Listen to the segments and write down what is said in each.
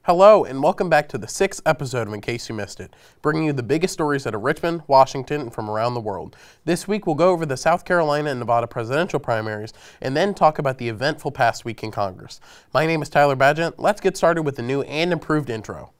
Hello, and welcome back to the 6th episode of In Case You Missed It, bringing you the biggest stories out of Richmond, Washington, and from around the world. This week we'll go over the South Carolina and Nevada presidential primaries, and then talk about the eventful past week in Congress. My name is Tyler Bagent. Let's get started with the new and improved intro.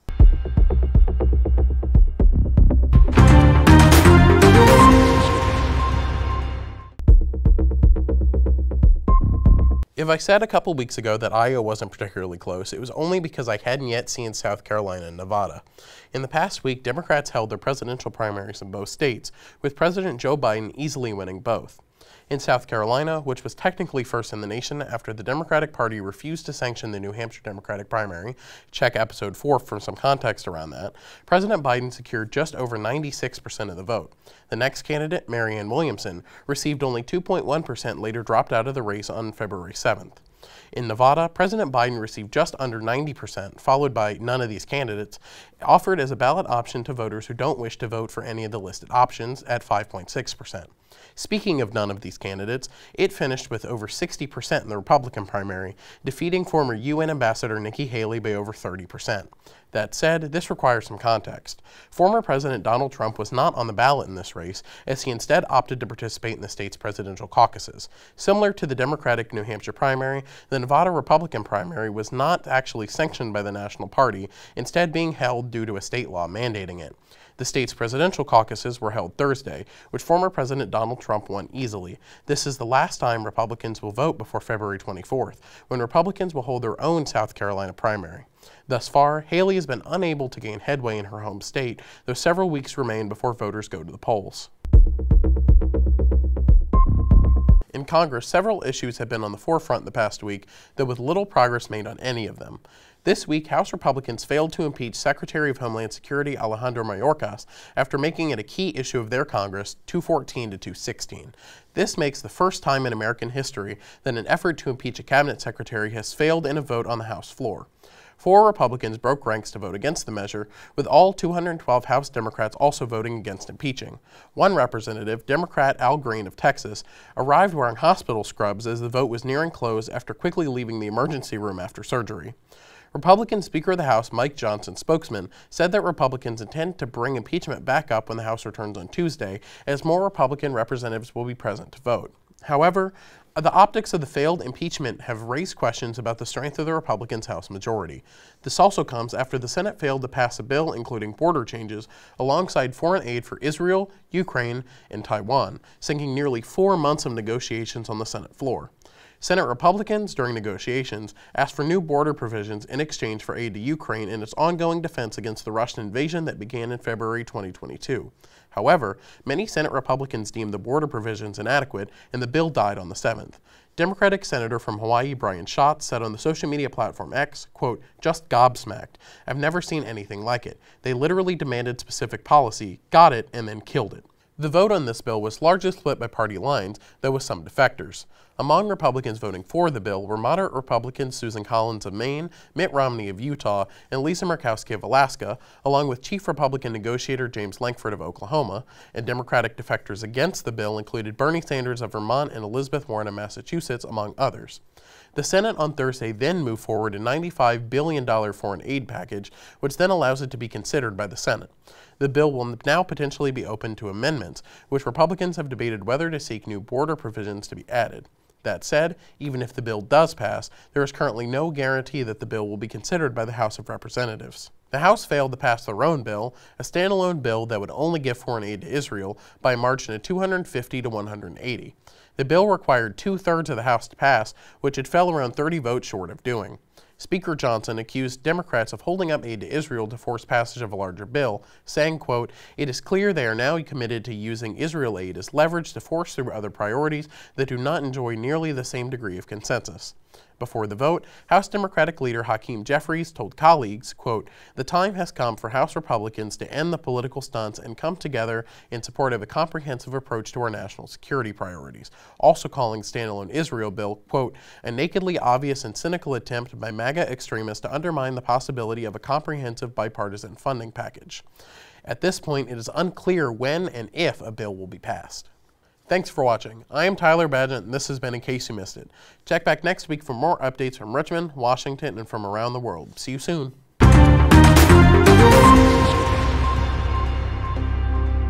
If I said a couple weeks ago that Iowa wasn't particularly close, it was only because I hadn't yet seen South Carolina and Nevada. In the past week, Democrats held their presidential primaries in both states, with President Joe Biden easily winning both. In South Carolina, which was technically first in the nation after the Democratic Party refused to sanction the New Hampshire Democratic primary, check episode 4 for some context around that, President Biden secured just over 96% of the vote. The next candidate, Marianne Williamson, received only 2.1%, later dropped out of the race on February 7th. In Nevada, President Biden received just under 90%, followed by none of these candidates, offered as a ballot option to voters who don't wish to vote for any of the listed options at 5.6%. Speaking of none of these candidates, it finished with over 60% in the Republican primary, defeating former UN Ambassador Nikki Haley by over 30%. That said, this requires some context. Former President Donald Trump was not on the ballot in this race, as he instead opted to participate in the state's presidential caucuses. Similar to the Democratic New Hampshire primary, the Nevada Republican primary was not actually sanctioned by the National Party, instead being held due to a state law mandating it. The state's presidential caucuses were held Thursday, which former President Donald Trump won easily. This is the last time Republicans will vote before February 24th, when Republicans will hold their own South Carolina primary. Thus far, Haley has been unable to gain headway in her home state, though several weeks remain before voters go to the polls. In Congress, several issues have been on the forefront the past week, though with little progress made on any of them. This week, House Republicans failed to impeach Secretary of Homeland Security Alejandro Mayorkas after making it a key issue of their Congress 214 to 216. This makes the first time in American history that an effort to impeach a cabinet secretary has failed in a vote on the House floor. 4 Republicans broke ranks to vote against the measure, with all 212 House Democrats also voting against impeaching. One representative, Democrat Al Green of Texas, arrived wearing hospital scrubs as the vote was nearing close after quickly leaving the emergency room after surgery. Republican Speaker of the House Mike Johnson, spokesman, said that Republicans intend to bring impeachment back up when the House returns on Tuesday, as more Republican representatives will be present to vote. However, the optics of the failed impeachment have raised questions about the strength of the Republicans' House majority. This also comes after the Senate failed to pass a bill including border changes alongside foreign aid for Israel, Ukraine, and Taiwan, sinking nearly 4 months of negotiations on the Senate floor. Senate Republicans, during negotiations, asked for new border provisions in exchange for aid to Ukraine in its ongoing defense against the Russian invasion that began in February 2022. However, many Senate Republicans deemed the border provisions inadequate, and the bill died on the 7th. Democratic Senator from Hawaii Brian Schatz said on the social media platform X, quote, "Just gobsmacked. I've never seen anything like it. They literally demanded specific policy, got it, and then killed it." The vote on this bill was largely split by party lines, though with some defectors. Among Republicans voting for the bill were moderate Republicans Susan Collins of Maine, Mitt Romney of Utah, and Lisa Murkowski of Alaska, along with Chief Republican negotiator James Lankford of Oklahoma, and Democratic defectors against the bill included Bernie Sanders of Vermont and Elizabeth Warren of Massachusetts, among others. The Senate on Thursday then moved forward a $95 billion foreign aid package, which then allows it to be considered by the Senate. The bill will now potentially be open to amendments, which Republicans have debated whether to seek new border provisions to be added. That said, even if the bill does pass, there is currently no guarantee that the bill will be considered by the House of Representatives. The House failed to pass their own bill, a standalone bill that would only give foreign aid to Israel, by a margin of 250 to 180. The bill required 2/3 of the House to pass, which it fell around 30 votes short of doing. Speaker Johnson accused Democrats of holding up aid to Israel to force passage of a larger bill, saying, quote, "It is clear they are now committed to using Israel aid as leverage to force through other priorities that do not enjoy nearly the same degree of consensus." Before the vote, House Democratic leader Hakeem Jeffries told colleagues, quote, "The time has come for House Republicans to end the political stunts and come together in support of a comprehensive approach to our national security priorities," also calling standalone Israel bill, quote, "a nakedly obvious and cynical attempt by MAGA extremists to undermine the possibility of a comprehensive bipartisan funding package." At this point, it is unclear when and if a bill will be passed. Thanks for watching. I am Tyler Bagent, and this has been In Case You Missed It. Check back next week for more updates from Richmond, Washington, and from around the world. See you soon.